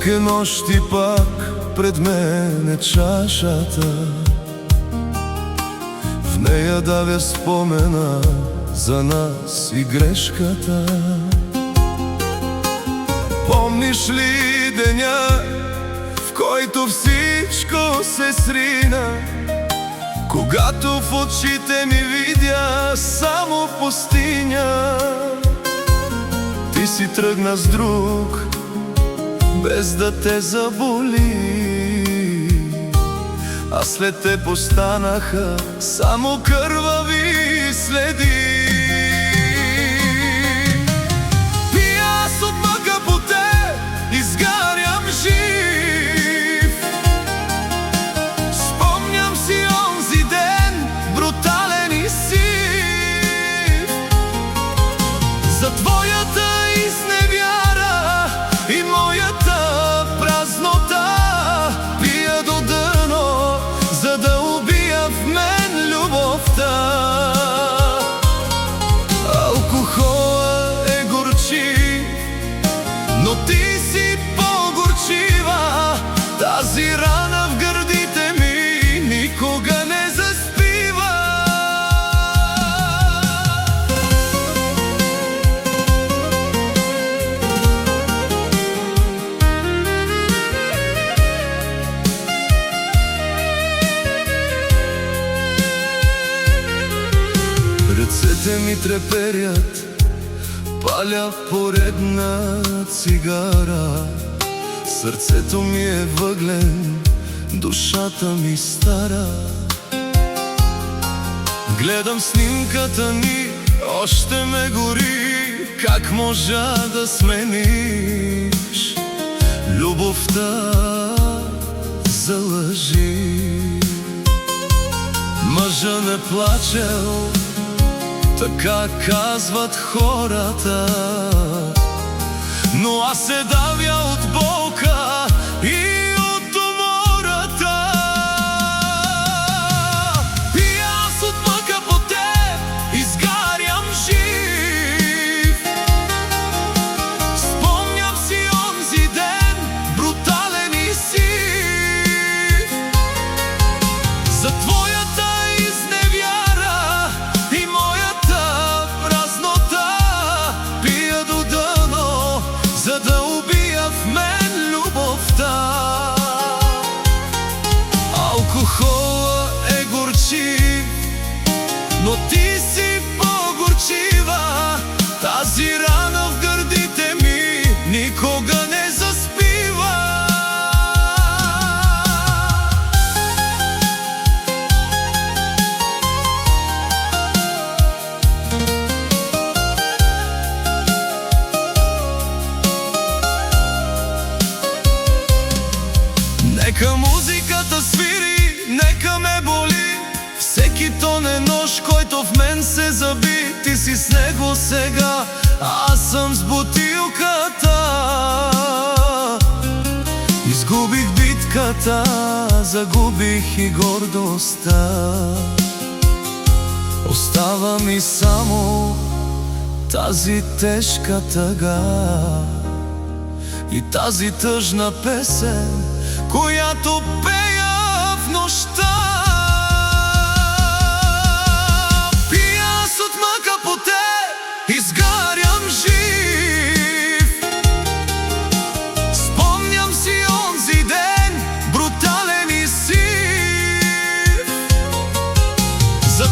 Всеки нощи пак пред мен е чашата, в нея давя спомена за нас и грешката. Помниш ли деня, в който всичко се срина, когато в очите ми видя само пустиня? Ти си тръгна с друг, без да те заболи, а след теб останаха само кървави следи. И аз от мъка по теб изгарям жив. Спомням си онзи ден, брутален и сив, за твоята изневяра и моята празнота. Пия до дъно, за да убия в мен любовта. Алкохола е горчив, но ти си по-горчива. Тази рана в гърдите ми никога не заспива. Ръцете ми треперят, паля поредна цигара. Сърцето ми е въглен, душата ми стара. Гледам снимката ни, още ме гори. Как можа да смениш любовта за лъжи? Мъжа не плачел, така казват хората, но аз се давя от болка и от умората. И аз от мъка по теб изгарям жив. Спомням си онзи ден, брутален и сив, за твоята изневяра и моята празнота. Пия до дъно, за да убия в мен любовта. Алкохола е горчив, но ти си по-горчива. Тази рана в гърдите ми никога не заспива. Нека музиката свири, нека ме боли всеки тонен нож, който в мен се заби. Ти си с него сега, аз съм с бутилката. Изгубих битката, загубих и гордостта. Остава ми само тази тежка тъга и тази тъжна песен, която пея в нощта. И аз от мъка по теб изгарям жив. Спомням си онзи ден, брутален и сив, за